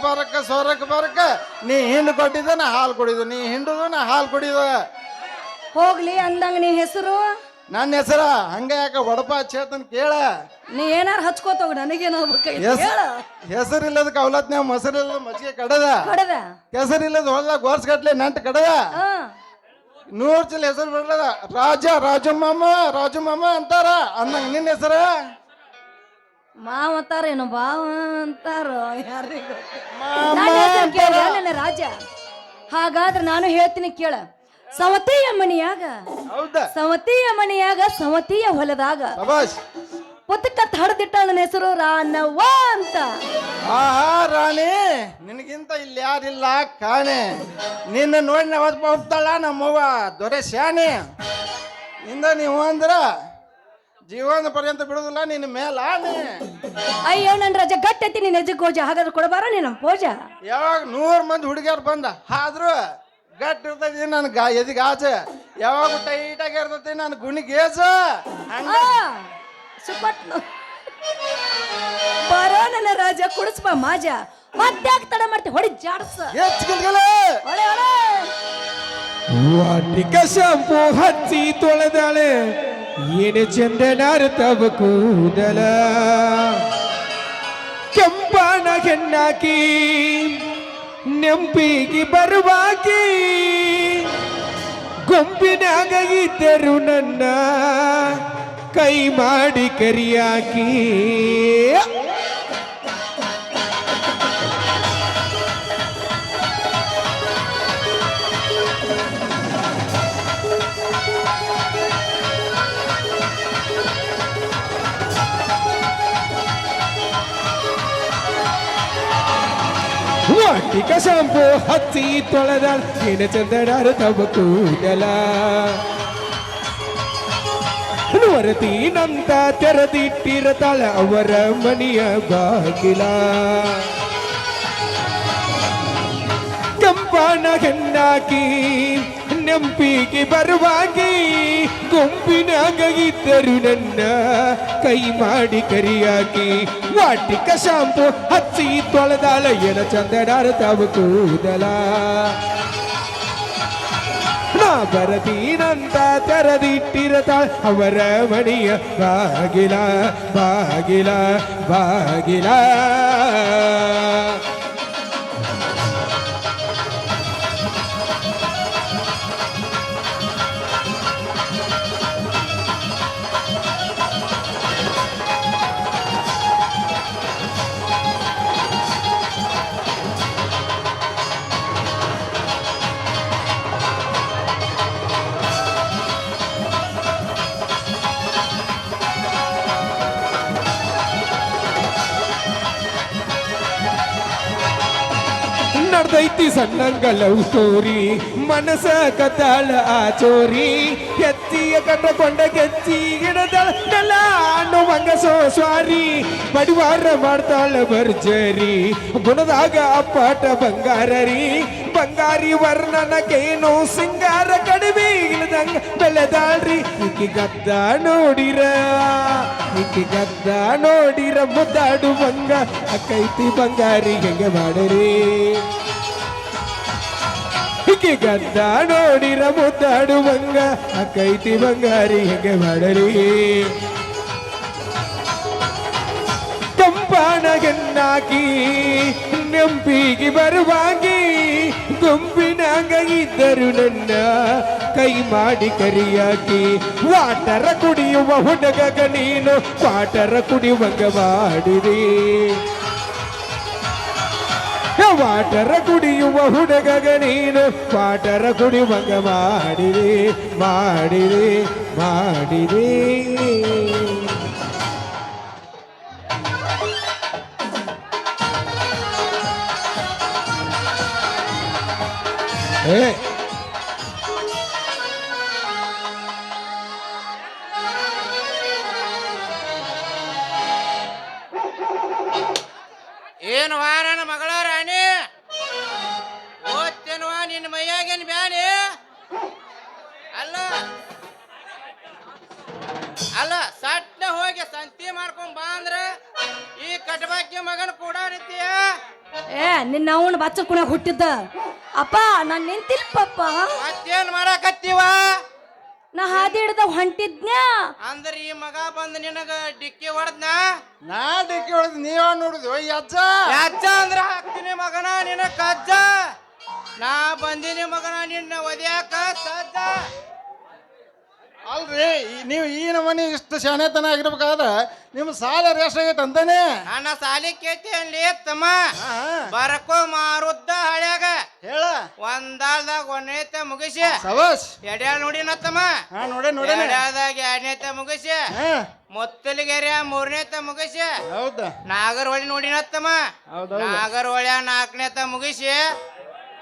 C: ಬರಕ್ಕ ನೀ ಹಿಂಡು ಕೊಟ್ಟಿದ್ದ ನಾ ಹಾಲು ಕುಡಿದು ನೀ ಹಿಂಡುದು ನಾ ಹಾಲು ಕುಡಿದು
D: ಹೋಗ್ಲಿ ಅಂದಂಗ ನೀ ಹೆಸರು
C: ನನ್ನ ಹೆಸರ ಹಂಗ ಯಾಕ ಒಡಪ ಚೇತನ್ ಕೇಳ
D: ನೀ ಏನಾರ ಹಚ್ಕೋತೋಗ ನನಗೇನು ಹೇಳ
C: ಹೆಸರಿಲ್ಲದ ಕವಲತ್ನ್ಯಾಗ ಮೊಸರಿಲ್ಲದ ಮಜ್ಜಿಗೆ ಕಡದ
D: ಕಡದ
C: ಹೆಸರಿಲ್ಲದ ಹೊಲ್ದಾಗ ವರ್ಷಗಟ್ಲೆ ನಂಟು ಕಡದ 100 ಚೀಲ ಹೆಸರು ಬಿಡದ ರಾಜು ಮಾಮ ಅಂತಾರ ಅಂದಂಗ ನಿನ್ನ ಹೆಸರ
D: ಮಾವ ಅಂತಾರೇನು ಬಾವ ಅಂತಾರ ಯಾರಿಗ ನನ್ನ ರಾಜ ಹಾಗಾದ್ರೆ ನಾನು ಹೇಳ್ತೀನಿ ಕೇಳ ಸವತಿಯ ಮಣಿಯಾಗ
C: ಹೌದಾ
D: ಸವತಿಯ ಮಣಿಯಾಗ ಸವತಿಯ ಹೊಲದಾಗ
C: ಶಬಾಷ್
D: ಪುತ್ತಕ ಹಡ್ದಿಟ್ಟ ನನ್ನ ಹೆಸರು ರಾನವ್ವ ಅಂತ
C: ಆಹಾ ರಾಣಿ ನಿನಗಿಂತ ಇಲ್ಲಿ ಯಾರಿಲ್ಲ ಕಾಣೆ ನಿನ್ನ ನೋಡಿ ನಾವ್ ಹೋಗ್ತಾಳ ನಮ್ಮವ್ವ ದೊರೆ ಶಾಣೆ ಇಂದ ನೀವು ಅಂದ್ರ ಜೀವನ ಪರ್ಯಂತ ಬಿಡುದಿಲ್ಲ ನಿನ್ನ ಮೇಲ ಆನೆ
D: ಅಯ್ಯೋ ನನ್ನ ರಜೆ ಗಟ್ಟೈತಿ ನಿನ್ನ ಹೆಜ್ಜೆ ಗೋಜ ಹಾಗಾದ್ರೆ ಕೊಡಬಾರ ನೀನು ಪೂಜ
C: ಯಾವಾಗ 100 ಮಂದಿ ಹುಡುಗಿಯರು ಬಂದ ಆದ್ರೂ ಗಟ್ಟಿ ಇರ್ತೈತಿ ನನ್ ಎದಿಗೆ ಆಚೆ ಯಾವಾಗ ಟೈಟ್ ಆಗಿ ಇರ್ತೈತಿ ನನ್ ಗುಣಿ ಗೇಜ
D: ಬರೋ ನನ್ನ ರಾಜ ಕುಡಿಸ್ಬ ಮಾಜ ಮತ್ತ್ಯಾಕ್ ತಡ ಮಾಡ್ತಿ ಹೊಡಿ ಜಾಡ್ಸ ಹೊಳೆ
A: ವಾಟಿಕ ಶಾಂಪು ಹಚ್ಚಿ ತೊಳೆದಾಳೆ ಏನು ಚಂದನಾರ ತವ ಕೂದಲ ಕೆಂಪನ ಹೆಣ್ಣಾಕಿ ನೆಂಪಿಗೆ ಬರುವಾಕಿ ಗೊಂಬಿನಾಗ ಇದ್ದರು ನನ್ನ ಕೈ ಮಾಡಿ ಕರಿಯಾಕಿ ವಾಟಿಕ ಶಾಂಪು ಹಚ್ಚಿ ತೊಳೆದಾಳ ಏನು ಚಂದನಾರ ತವ ಕೂದಲ ವರತೀನಂತ ತೆರೆದಿಟ್ಟಿರತಾಳ ಅವರ ಮನೆಯ ಬಾಗಿಲ ಕೆಂಪನ ಹೆಣ್ಣಾಕಿ ನೆಂಪಿಗೆ ಬರುವಾಗಿ ಗುಂಪಿನಾಗ ಇದ್ದರು ನನ್ನ ಕೈ ಮಾಡಿ ಕರಿಯಾಕಿ ವಾಟಿಕ ಶಾಂಪು ಹಚ್ಚಿ ತೊಳೆದಾಳ ಏನ ಚಂದನಾರ ತವ ಕೂದಲ ನಾ ಬರತೀನಂತ ತೆರೆದಿಟ್ಟಿರತಾಳ ಅವರ ಮನೆಯ ಬಾಗಿಲ ಬಾಗಿಲ ಬಾಗಿಲ ನಡ್ದೈತಿ ಸಣ್ಣಂಗ ಲವ್ ಸ್ಟೋರಿ ಮನಸ ಕತಾಳ ಆ ಚೋರಿ ಎತ್ತಿಯ ಕಟ್ಟಕೊಂಡ ಗೆಚ್ಚಿ ಗಿಡದಳ ನೆಲ ಅನ್ನುವಂಗ ಸ್ವಾರಿ ಬಡಿವಾರ ಮಾಡ್ತಾಳ ಭರ್ಜರಿ ಗುಣದಾಗ ಅಪ್ಪಾಟ ಬಂಗಾರರಿ ಬಂಗಾರಿ ವರ್ಣನಕೇನು ಸಿಂಗಾರ ಕಡಿಮೆ ಇಲ್ಲದಂಗ ಬೆಳೆದಾಳ್ರಿ ಈಕಿ ಗದ್ದ ನೋಡಿರ ಮುದ್ದಾಡುವಂಗ ಅಕ್ಕೈತಿ ಬಂಗಾರಿ ಹೆಂಗೆ ಮಾಡರಿ ಈಕಿ ಗದ್ದ ನೋಡಿರ ಮುದ್ದಾಡುವಂಗ ಅಕ್ಕೈತಿ ಬಂಗಾರಿ ಹೆಂಗೆ ಮಾಡರಿ ಕಂಪಾನ ಗನ್ನಾಕಿ ನೆಂಪಿಗೆ ಬರುವಾಗಿ ಗುಂಪಿನಾಗ ಇದ್ದರು ನನ್ನ ಕೈ ಮಾಡಿ ಕರಿಯಾಕಿ ವಾಟರ ಕುಡಿಯುವ ಹುಡುಗಗ ನೀನು ವಾಟರ ಕುಡಿಯುವಂಗ ಮಾಡಿರಿ ವಾಟರ ಕುಡಿಯುವ ಹುಡುಗಗ ನೀನು ವಾಟರ ಕುಡಿಯುವಂಗ ಮಾಡಿರಿ ಮಾಡಿರಿ ಮಾಡಿರಿ
E: ಓದ್ತೇನವಾ ನನ್ನ ಮಗಳ ರಾಣಿ ಓದ್ತೇನವಾ ನಿನ್ನ ಮೈಯಾಗೇನು ಬ್ಯಾನಿ ಅಲ್ಲ ಅಲ್ಲ ಸಟ್ಟ ಹೋಗಿ ಸಂತಿ ಮಾಡ್ಕೊಂಡ್ ಬಾ ಅಂದ್ರ ಈ ಕಟಬಾಕಿ ಮಗನ ಕೂಡ ನಿಂತೀಯ
D: ಏ ನಿನ್ನ ಅವನು ಬಚ್ಚಲ್ ಕುಣ್ಯಾಗ ಹುಟ್ಟಿದ್ದ ಅಪ್ಪ ನಾನ್ ನಿಂತಿಲ್ಪಪ್ಪ
E: ಮತ್ತೇನ್ ಮಾಡಾಕತ್ತೀವ
D: ನಾ ಹಾದಿ ಹಿಡ್ದ ಹೊಂಟಿದ್ನ್ಯಾ
E: ಅಂದ್ರ ಈ ಮಗ ಬಂದ್ ನಿನಗ ಡಿಕ್ಕಿ ಹೊಡೆದ್ನ
C: ನಾ ಡಿಕ್ಕಿ ಹೊಡೆದ್ ನೀವ ನೋಡಿದ್ವಿ ಈ ಅಜ್ಜ
E: ಅಜ್ಜ ಅಂದ್ರ ಹಾಕ್ತೀನಿ ಮಗನ ನಿನ್ನ ಕಜ್ಜ ನಾ ಬಂದಿನಿ ಮಗನ ನಿನ್ನ ಒದ್ಯಾಕ ಸಜ್ಜ
C: ಅಲ್ರಿ ನೀವು ಈ ನಮನಿ ಇಷ್ಟು ಶಾಣೆತನ ಆಗಿರ್ಬೇಕಾದ್ರೆ ನಿಮ್ಮ ಸಾಲ ಎಷ್ಟಾಗೈತೆ ಅಂತಾನೆ
E: ನನ್ನ ಸಾಲಿ ಕೇತಿ ಅಲ್ಲಿ ತಮ್ಮ ಬರಕೋ ಮಾರುದ್ದ ಹಳ್ಯಾಗ
C: ಹೇಳ
E: ಒಂದಾಳ್ದಾಗ ಒಂದನೇತೆ ಮುಗಿಸಿ
C: ಸವಾಸ್
E: ಎಡ್ಯಾಳ್ ನೋಡಿನತ್ತಮ್ಮ
C: ಹಾ ನೋಡೇ
E: ಎಡ್ಯಾಳ್ದಾಗ ಎರಡನೇತೆ ಮುಗಿಸಿ
C: ಹಾ
E: ಮುತ್ತಲಿಗೆರೆ ಮೂರನೇತ ಮುಗಿಸಿ
C: ಹೌದಾ
E: ನಾಗರಹೊಳಿ ನೋಡಿನತ್ತಮ್ಮ
C: ಹೌದೌದು
E: ನಾಗರಹೊಳ್ಯ ನಾಲ್ಕನೇತ ಮುಗಿಸಿ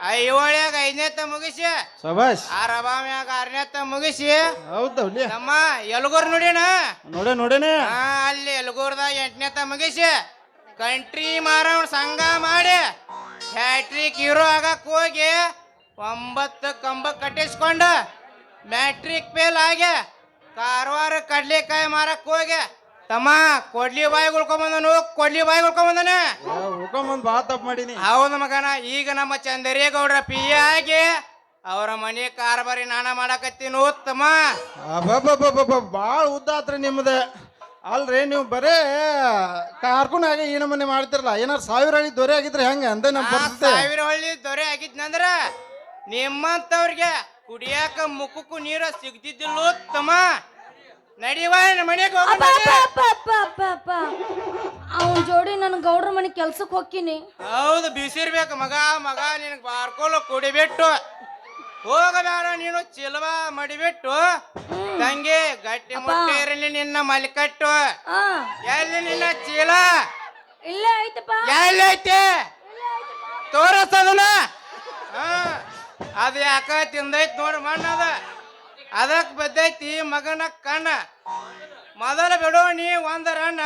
E: ಐಹೊಳ್ಯಾಗ ಐದನೇತ ಮುಗಿಸಿ
C: ಸವಾಸ್
E: ರಬಾಮ್ಯಾಗ ಆರನೇತ ಮುಗಿಸಿ
C: ಹೌದೌಲಿ
E: ನಮ್ಮ ಎಲ್ಗೂರ್ ನೋಡಿನ
C: ನೋಡೇನೆ
E: ಅಲ್ಲಿ ಎಲ್ಗೂರ್ದಾಗ ಎಂಟನೇತ ಮುಗಿಸಿ ಕಂಟ್ರಿ ಮಾರವಣ ಸಂಘ ಮಾಡಿ ಹ್ಯಾಟ್ರಿಕ್ ಹೀರೋ ಆಗಕ್ ಹೋಗಿ 9 ಕಂಬ ಕಟ್ಟಿಸ್ಕೊಂಡು ಮ್ಯಾಟ್ರಿಕ್ ಫೇಲ್ ಆಗಿ ಕಾರವಾರ ಕಡ್ಲಿಕಾಯಿ ಮಾರಕ್ ಹೋಗಿ ತಮ್ಮ ಕೊಡ್ಲಿ ಬಾಯಿ ಉಳ್ಕೊಂಬಂದನು ಕೊಡ್ಲಿ ಬಾಯಿ ಉಳ್ಕೊಂಬಂದನ
C: ಹುಡ್ಕೊಂಬಂದ್ ಬಾ ತಪ್ಪು ಮಾಡೀನಿ
E: ಹೌದು ಮಗನ ಈಗ ನಮ್ಮ ಚಂದರೇಗೌಡ್ರ ಪಿ ಆಗಿ ಅವರ ಮನೆ ಕಾರ್ಬಾರಿ ನಾನ ಮಾಡಕತ್ತೀನಿ ಉತ್ತಮ
C: ಭಾಳ ಉದ್ದ ಆತ್ರಿ ನಿಮ್ದು ಅಲ್ರಿ ನೀವು ಬರೇ ಕಾರ್ಕುನಾಗ ಈ ನಮೂನೆ ಮಾಡ್ತಿರಲ್ಲ ಏನಾರು 1000 ಹಳ್ಳಿ ದೊರೆ ಆಗಿದ್ರೆ ಹೆಂಗ ಅಂತ ನಮ್ಮ ಪರಿಸ್ಥಿತಿ
E: 1000 ಹಳ್ಳಿ ದೊರೆ ಆಗಿದ್ನಂದ್ರ ನಿಮ್ಮಂತವ್ರಿಗೆ ಕುಡಿಯಾಕ ಮುಖಕ್ಕೂ ನೀರ ಸಿಗ್ತಿದ್ದಿಲ್ಲ ಉತ್ತಮ ನಡಿವ ಮನೆಗೆ
D: ಅವನ್ ಜೋಡಿ ನನ್ ಗೌಡ್ರ ಮನೆ ಕೆಲ್ಸಕ್ಕೆ ಹೋಗ್ತೀನಿ
E: ಹೌದು ಬಿಸಿರ್ಬೇಕು ಮಗ ಮಗ ನಿನಗೆ ಬಾರ್ಕೋಲು ಕುಡಿಬಿಟ್ಟು ಹೋಗಬೇಡ ನೀನು ಚಿಲ್ವ ಮಡಿಬಿಟ್ಟು ತಂಗಿ ಗಟ್ಟಿ ಮುಟ್ಟಿರಲಿ ನಿನ್ನ ಮಲಿಕಟ್ಟು ಎಲ್ಲಿ ನಿನ್ನ ಚೀಲ
D: ಇಲ್ಲ ಐತಪ್ಪ
E: ಎಲ್ಲಿ ಐತಿ ತೋರಿಸದನ ಅದು ಯಾಕ ತಿಂದೈತ್ ನೋಡ್ರಿ ಮಣ್ಣದ ಅದಕ್ಕೆ ಬದ್ದೈತಿ ಮಗನ ಕಣ್ಣ ಮೊದಲ ಬಿಡೋ ನೀ ಒಂದ ರಣ್ಣ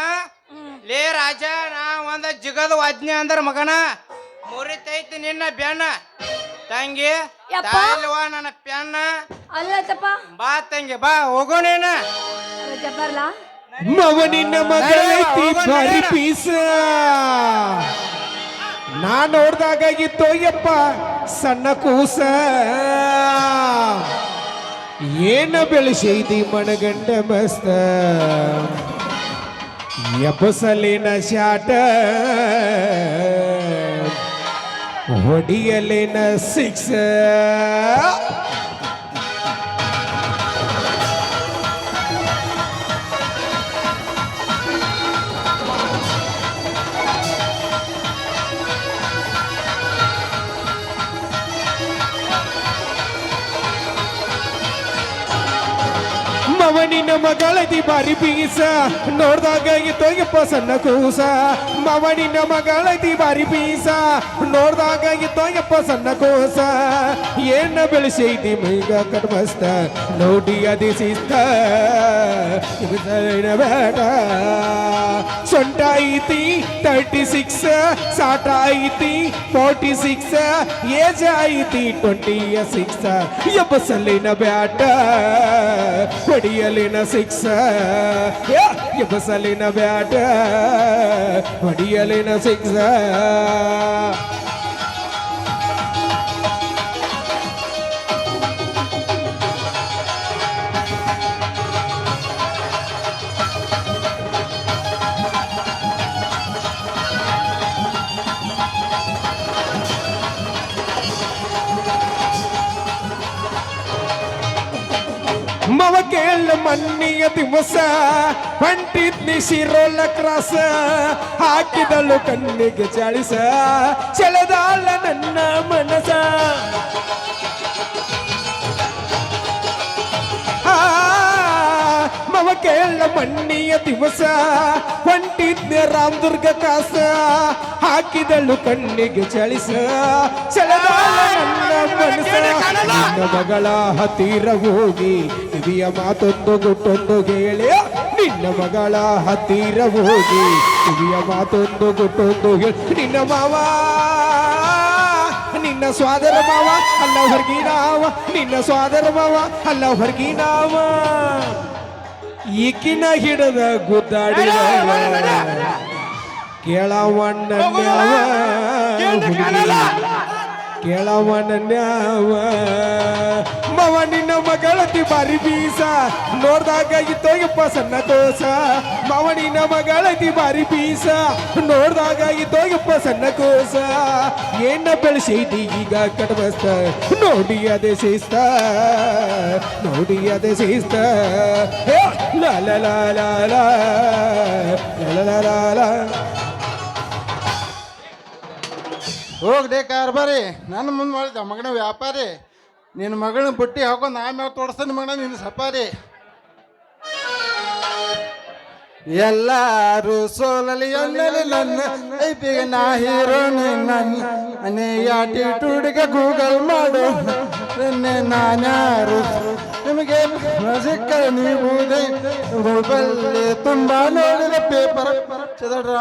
E: ಲೇ ರಾಜ ನಾ ಒಂದ ಜಿಗದ ವಾಜ್ಞೆ ಅಂದ್ರ ಮಗನ ಮುರಿತೈತಿ ನಿನ್ನ ಬೆನ್ನ ತಂಗಿ ತಾಯಿಲ್ವಾ ನನ್ನ ಪೆನ್ನ
D: ಅಲ್ಲತ್ತಪ್ಪ
E: ಬಾ ತಂಗಿ ಬಾ ಹೋಗೋಣ
D: ಬರ್ಲಾ
A: ಮವನಿನ ಮಗಳೈತಿ ಭಾರಿ ಪೀಸ ನಾ ನೋಡ್ದಾಗಿತ್ತೋ ಯಪ್ಪ ಸಣ್ಣ ಕೂಸ ಏನ ಬೆಳೆಸೈತಿ ಮನಗಂಡ ಮಸ್ತ ಎಬ್ಬಸಲಿನ ಶಾಟ ಹೊಡಿಯಲಿನ 6 ಮವನಿನ ಮಗಳದಿ ಬಾರಿ ಪೀಸ ನೋಡ್ದಾಗ ಇತ್ತೋಯಪ್ಪ ಸಣ್ಣ ಕೂಸ ಮವನಿನ ಮಗಳದಿ ಬಾರಿ ಪೀಸ ನೋಡ್ದಾಗ ಇತ್ತೋಯಪ್ಪ ಸಣ್ಣ ಕೂಸ ಏನ ಬೆಳೆಸೈತಿ ಮೈಗ ಕಟ್ಮಸ್ತ ನೋಡಿ ಅದಿ ಶಿಸ್ತ ಬೇಡ ಸೊಂಟ ಐತಿ 36 ಸಾಟ ಐತಿ 46 ಏಜ್ ಐತಿ 26 ಎಬ್ಬಸಲಿನ ಬ್ಯಾಟ ಹೊಡಿಯಲಿನ 6 ಎಬ್ಬಸಲಿನ ಬ್ಯಾಟ ಹೊಡಿಯಲಿನ 6 ಮವ ಕೇಳ ಮಣ್ಣಿಯ ದಿವಸ ಹೊಂಟಿದ್ನಿ ಶಿರೋಲ ಕ್ರಾಸ ಹಾಕಿದಳು ಕಣ್ಣಿಗೆ ಚಾಳಿಸ ಸೆಳೆದಾಳ ನನ್ನ ಮನಸ ಮವ ಕೇಳ ಮಣ್ಣಿಯ ದಿವಸ ಹೊಂಟಿದ್ನೆ ರಾಮದುರ್ಗ ಕಾಸ ಹಾಕಿದಳು ಕಣ್ಣಿಗೆ ಚಳಿಸ ಸೆಳೆದಾಳ ನನ್ನ ಮನಸ ನಿನ್ನ ಮಗಳ ಹತ್ತಿರ ಹೋಗಿ ಕಿವಿಯ ಮಾತೊಂದು ಗುಟ್ಟೊಂದು ಹೇಳಿ ನಿನ್ನ ನಿನ್ನ ಮಗಳ ಹತ್ತಿರ ಹೋಗಿ ಕಿವಿಯ ಮಾತೊಂದು ಗುಟ್ಟೊಂದು ಹೇಳಿ ನಿನ್ನ ಮಾವ ನಿನ್ನ ಸ್ವಾದರ ಮಾವ ಅಲ್ಲ ಹೊರಗಿನಾವ ನಿನ್ನ ಸ್ವಾದರ ಮಾವ ಅಲ್ಲ ಹೊರಗಿನಾವ ಈಕಿನ ಹಿಡದ ಗುದ್ದಾಡಿ ಕೇಳವನನ್ಯಾವ ಮವ ನಿನ್ನ ಮಗಳತಿ ಬಾರಿ ಬೀಸ ನೋಡ್ದಾಗ ಇತ್ತೋಯಪ್ಪ ಸಣ್ಣ ಕೋಸ ಮವ ನಿನ್ನ ಮಗಳತಿ ಬಾರಿ ಬೀಸ ನೋಡ್ದಾಗ ಇತ್ತೋಯಪ್ಪ ಸಣ್ಣ ಕೋಸ ಏನ ಬೆಳೆಸೈತಿ ಈಗ ಕಟಬಸ್ತ ನೋಡಿ ಅದೇ ಶಿಸ್ತ ನೋಡಿ ಅದೇ ಶಿಸ್ತ ಲಾ ಲಾ ಲಾ ಲಾ ಲಾ ಲಾ ಲಾ ಲಾ.
C: ಹೋಗ್ದೆ ಕಾರ್ಬಾರಿ ನನ್ನ ಮುಂದೆ ಮಾಡಿದ ಮಗನ ವ್ಯಾಪಾರಿ ನಿನ್ನ ಮಗಳನ್ನ ಬುಟ್ಟಿ ಹಾಕೊಂಡು ಆಮೇಲೆ ತೋರಿಸ್ತಾನೆ ಮಗನ ನಿನ್ನ ಸಪಾರಿ ಎಲ್ಲಾರು ಸೋಲಲಿ ಎಲ್ಲಲಿ ನನ್ನ ಐಪಿಗೆ ನಾ ಹೀರೋ ನನ್ನ ಆಟಿಟ್ಯೂಡ್ಗೆ ಗೂಗಲ್ ಮಾಡು ನಾನ್ಯಾರು ನಿಮಗೆ ಸಿಕ್ಕ ನೀವು ಮೊಬೈಲ್ ತುಂಬ ನೋಡಿದ ಪೇಪರ್ ಚದರ